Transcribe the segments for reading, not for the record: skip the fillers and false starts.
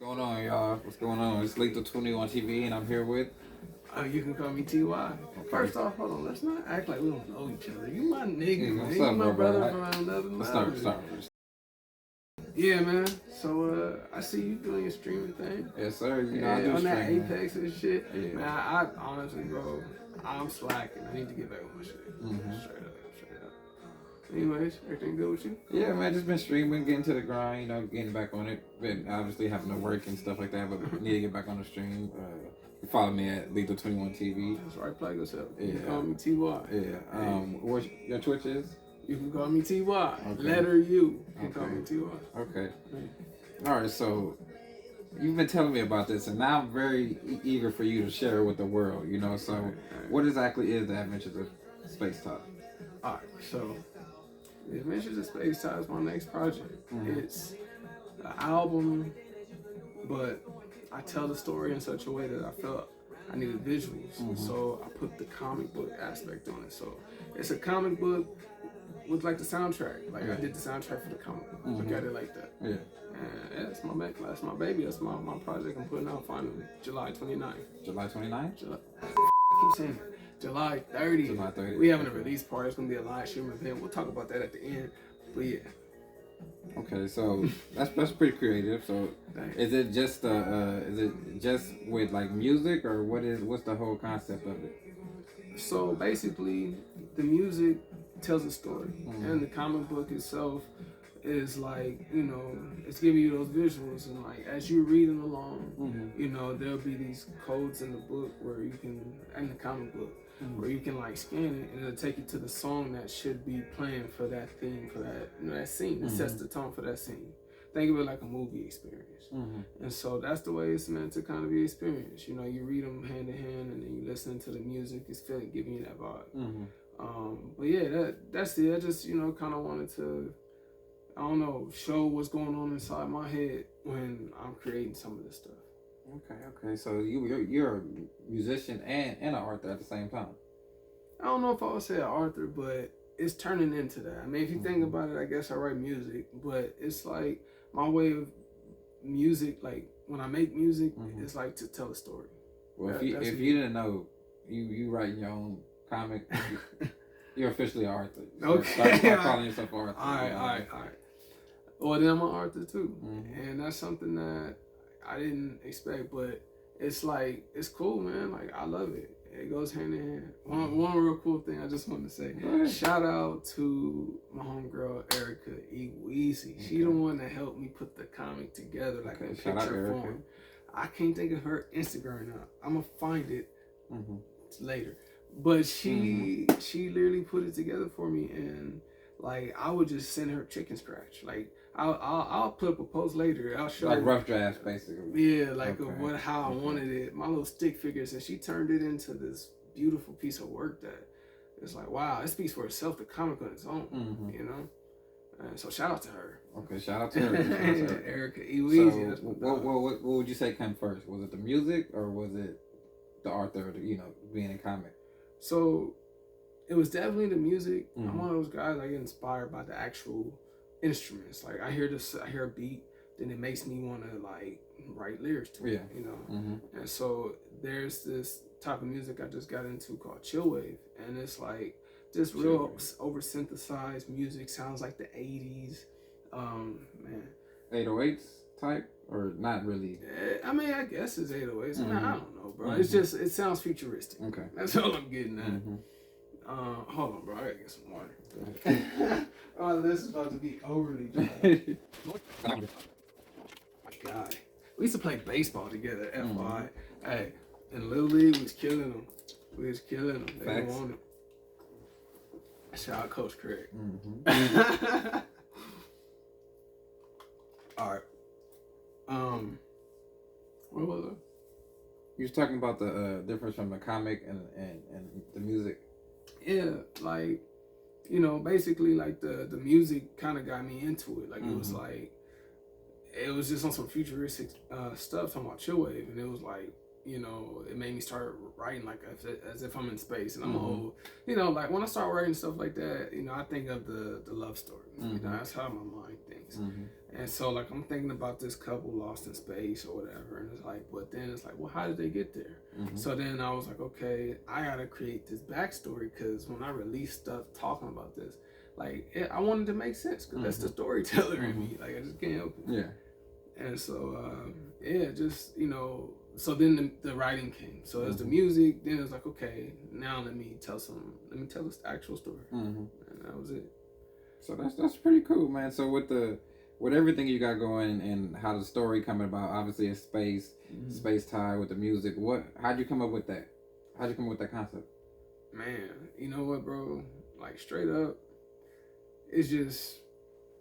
What's going on, y'all? What's going on? It's Lethal21TV, and I'm here with. You can call me TY. First off, hold on. Let's not act like we don't know each other. You my nigga, Hey, man. what's You up, my bro, brother bro? from another Let's mother. start. Yeah, man. So I see you doing your streaming thing. Yes, sir. You know, Yeah, I do on that stream, Apex and shit. Yeah. Man, I honestly, bro, I'm slacking. I need to get back on my shit. Straight up. Anyways, everything good with you? Yeah, man. Just been streaming, getting to the grind. You know, getting back on it. Been obviously having to work and stuff like that, but need to get back on the stream. You follow me at Lethal21TV. That's right. Play yourself. Yeah. You can call me TY. Yeah. What your Twitch is? You can call me TY. Okay. Letter U. You can call me TY. Okay. All right. So you've been telling me about this, and now I'm very eager for you to share it with the world. You know, so what exactly is the Adventures of Space Talk? All right. So The Adventures of Space Time is my next project. It's an album, but I tell the story in such a way that I felt I needed visuals. So I put the comic book aspect on it. So it's a comic book with like the soundtrack. Like I did the soundtrack for the comic book. Look at it like that. Yeah. And that's my baby. That's my project I'm putting out finally. July 29th. July 29th? Keep saying it. July 30th. July 30th. We having a release party. It's gonna be a live stream event. We'll talk about that at the end. But yeah. Okay, so that's pretty creative. So is it just with like music, or what's the whole concept of it? So basically, the music tells a story, and the comic book itself is like, you know, it's giving you those visuals, and like as you're reading along, you know, there'll be these codes in the book where you can, in the comic book, where you can like scan it, and it'll take you to the song that should be playing for that theme, for that, you know, that scene. It sets the tone for that scene. Think of it like a movie experience. And so that's the way it's meant to kind of be experienced. You know, you read them hand in hand, and then you listen to the music. It's feeling, giving you that vibe. But yeah, that's it. I just, you know, kind of wanted to, I don't know, show what's going on inside my head when I'm creating some of this stuff. Okay. So you're a musician and an author at the same time. I don't know if I would say an author, but it's turning into that. I mean, if you think about it, I guess I write music, but it's like my way of music. Like when I make music, it's like to tell a story. Well, if you didn't know, you write your own comic. You're officially an author. Okay. Start calling yourself an author. All right. Well, then I'm an author too, and that's something that I didn't expect, but it's like, it's cool, man. Like I love it. It goes hand in hand. One real cool thing I just wanted to say. Shout out to my homegirl Erica Easy. She the one that helped me put the comic together, like in picture form. I can't think of her Instagram now. I'm gonna find it later. But she literally put it together for me, and like I would just send her chicken scratch. Like I'll put up a post later. I'll show like rough drafts, basically. Yeah, like how I wanted it. My little stick figures, and she turned it into this beautiful piece of work that it's like, wow, it speaks for itself. The comic on its own, you know. And so shout out to her. Okay, shout out to her. Erica Easy. So what would you say came first? Was it the music, or was it the author? You know, being a comic. So it was definitely the music. I'm one of those guys I get inspired by the actual instruments. Like I hear a beat, then it makes me want to like write lyrics to it, you know. And so there's this type of music I just got into called chill wave, and it's like this real over synthesized music, sounds like the 80s. Man, 808s type, or not really? I mean, I guess it's 808s. I mean, I don't know, bro. It's just, it sounds futuristic. Okay, that's all I'm getting at. Hold on, bro. I gotta get some water. Oh, this is about to be overly dry. God, we used to play baseball together. FY, hey, in Little League, we was killing them. They didn't want it. Shout out Coach Craig. All right. Where was I? You was talking about the difference from the comic and the music. Yeah, like, you know, basically like the music kind of got me into it. Like it was like, it was just on some futuristic stuff, talking about chill wave, and it was like, you know, it made me start writing like as if I'm in space, and I'm a whole, you know, like when I start writing stuff like that, you know, I think of the love story. You know, that's how my mind thinks. And so like I'm thinking about this couple lost in space or whatever, and it's like, but then it's like, well, how did they get there? So then I was like, okay, I gotta create this backstory, because when I release stuff talking about this, like I wanted to make sense, because that's the storyteller in me. Like I just can't help it. Yeah. And so just so then the writing came. So as the music, then it's like, okay, now let me tell this actual story, and that was it. So that's pretty cool, man. So with everything you got going and how the story coming about, obviously it's space tie with the music. How'd you come up with that? How'd you come up with that concept? Man, you know what, bro? Like straight up, it's just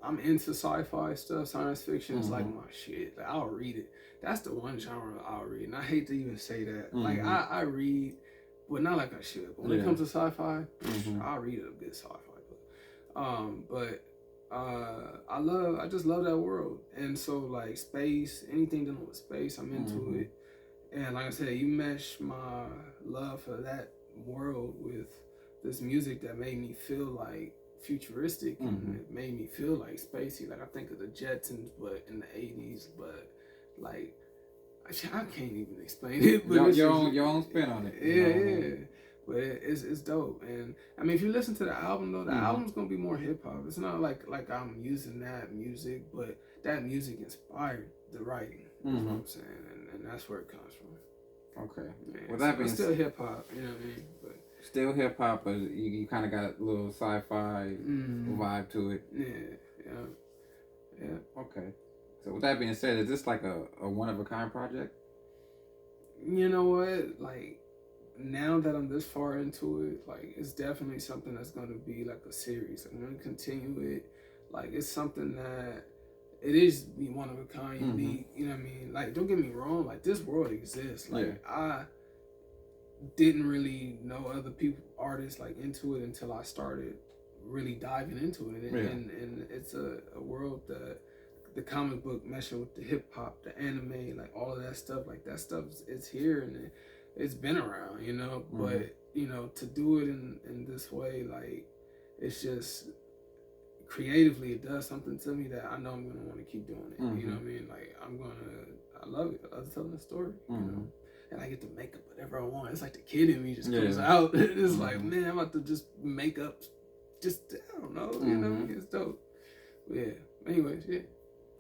I'm into sci-fi stuff. Science fiction is like my shit. Like, I'll read it. That's the one genre I'll read, and I hate to even say that. Like I read, but not like I should. But when it comes to sci-fi, I'll read a good sci-fi book. I just love that world. And so like space, anything dealing with space, I'm into it. And like I said, you mesh my love for that world with this music that made me feel like futuristic, and it made me feel like spacey. Like I think of the Jetsons, but in the 80s, but like I can't even explain it. But your own spin on it. Yeah. But it's dope. And I mean, if you listen to the album though, the album's gonna be more hip hop. It's not like I'm using that music, but that music inspired the writing. You know what I'm saying? And that's where it comes from. Okay. Man, Well, that being still hip hop, you know what I mean? But still hip hop, but you kind of got a little sci-fi vibe to it. Yeah. Okay. So with that being said, is this like a one of a kind project? You know what? Like now that I'm this far into it, like it's definitely something that's gonna be like a series. I'm gonna continue it. Like it's something that it is be one of a kind, unique. You know what I mean? Like don't get me wrong. Like this world exists. Like I didn't really know other people, artists, like into it until I started really diving into it. And it's a world that the comic book meshing with the hip hop, the anime, like all of that stuff. Like that stuff, it's here and it's been around, you know. But you know, to do it in this way, like it's just creatively, it does something to me that I know I'm gonna want to keep doing it. You know what I mean? Like I love it. I love telling the story, you know. And I get to make up whatever I want. It's like the kid in me just comes out. It's like, man, I'm about to just make up, I don't know, you know what I mean? It's dope. But yeah. Anyways, yeah.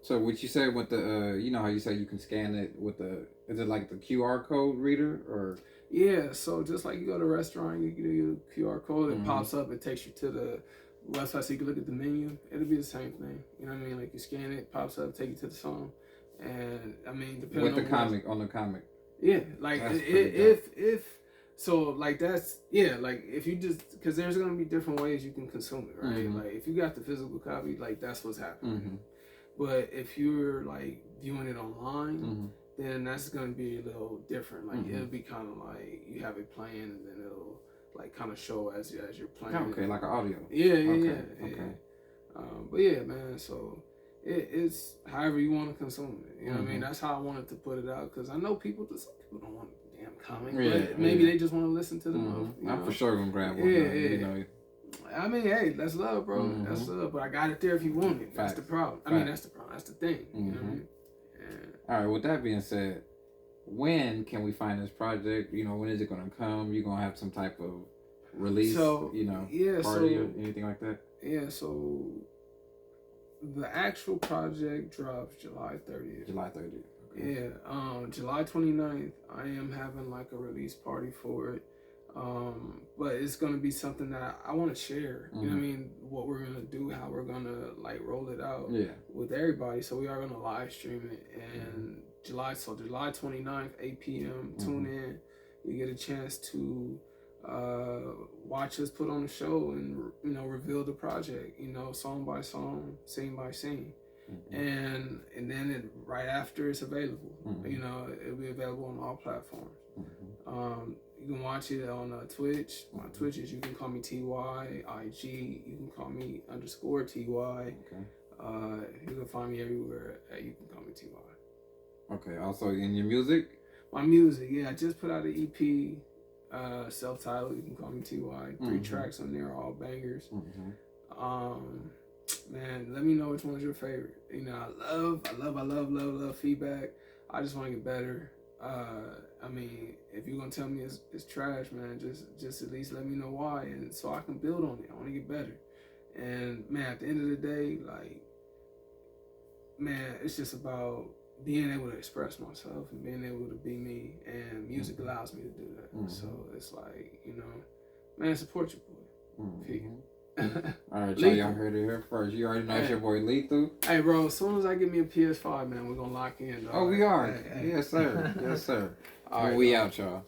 So what you said with the, you know how you say you can scan it with is it like the QR code reader or? Yeah, so just like you go to a restaurant, you get your QR code, it pops up, it takes you to the website so you can look at the menu. It'll be the same thing. You know what I mean? Like you scan it, pops up, take you to the song. And I mean, depending with the comic, on the comic. Yeah, like if so, like that's like if you just because there's gonna be different ways you can consume it, right? Like if you got the physical copy, like that's what's happening. But if you're like viewing it online, then that's gonna be a little different. Like it'll be kind of like you have it playing, and then it'll like kind of show as you're playing. Okay, like an audio. Yeah. But yeah, man. So. It's however you want to consume it. You know what I mean? That's how I wanted to put it out, because I know some people don't want a damn comic, but maybe they just want to listen to them. I'm for sure gonna grab one. You know. I mean, hey, that's love, bro. That's love. But I got it there if you want it. That's the problem. I mean, that's the problem. That's the thing. You know what I mean? All right. With that being said, when can we find this project? You know, when is it gonna come? You gonna have some type of release? Party or anything like that? Yeah. So. The actual project drops July 30th. July 30th. Okay. Yeah. July 29th, I am having like a release party for it. But it's gonna be something that I want to share. You know what I mean? What we're gonna do, how we're gonna like roll it out with everybody. So we are gonna live stream it, and July 29th, 8 p.m. Tune in. You get a chance to watch us put on the show and reveal the project, song by song, scene by scene, and then right after it's available. It'll be available on all platforms. You can watch it on Twitch. My Twitch is, you can call me TY. IG, you can call me _TY. You can find me everywhere. You can call me TY. Okay. Also, in your music? My music, I just put out an EP. Self-titled, you can call me TY. 3 tracks on there, all bangers. man, let me know which one's your favorite. You know, I love feedback. I just want to get better. I mean, if you're gonna tell me it's trash, man, just at least let me know why, and so I can build on it. I want to get better. And man, at the end of the day, like, man, it's just about being able to express myself and being able to be me, and music allows me to do that. So it's like, you know, man, support your boy. All right, y'all heard it here first. You already know it's your boy Lethal. Hey, bro, as soon as I get me a PS5, man, we're gonna lock in. Dog. Oh, we are. Yes, sir. Yes, sir. All right, we out, y'all.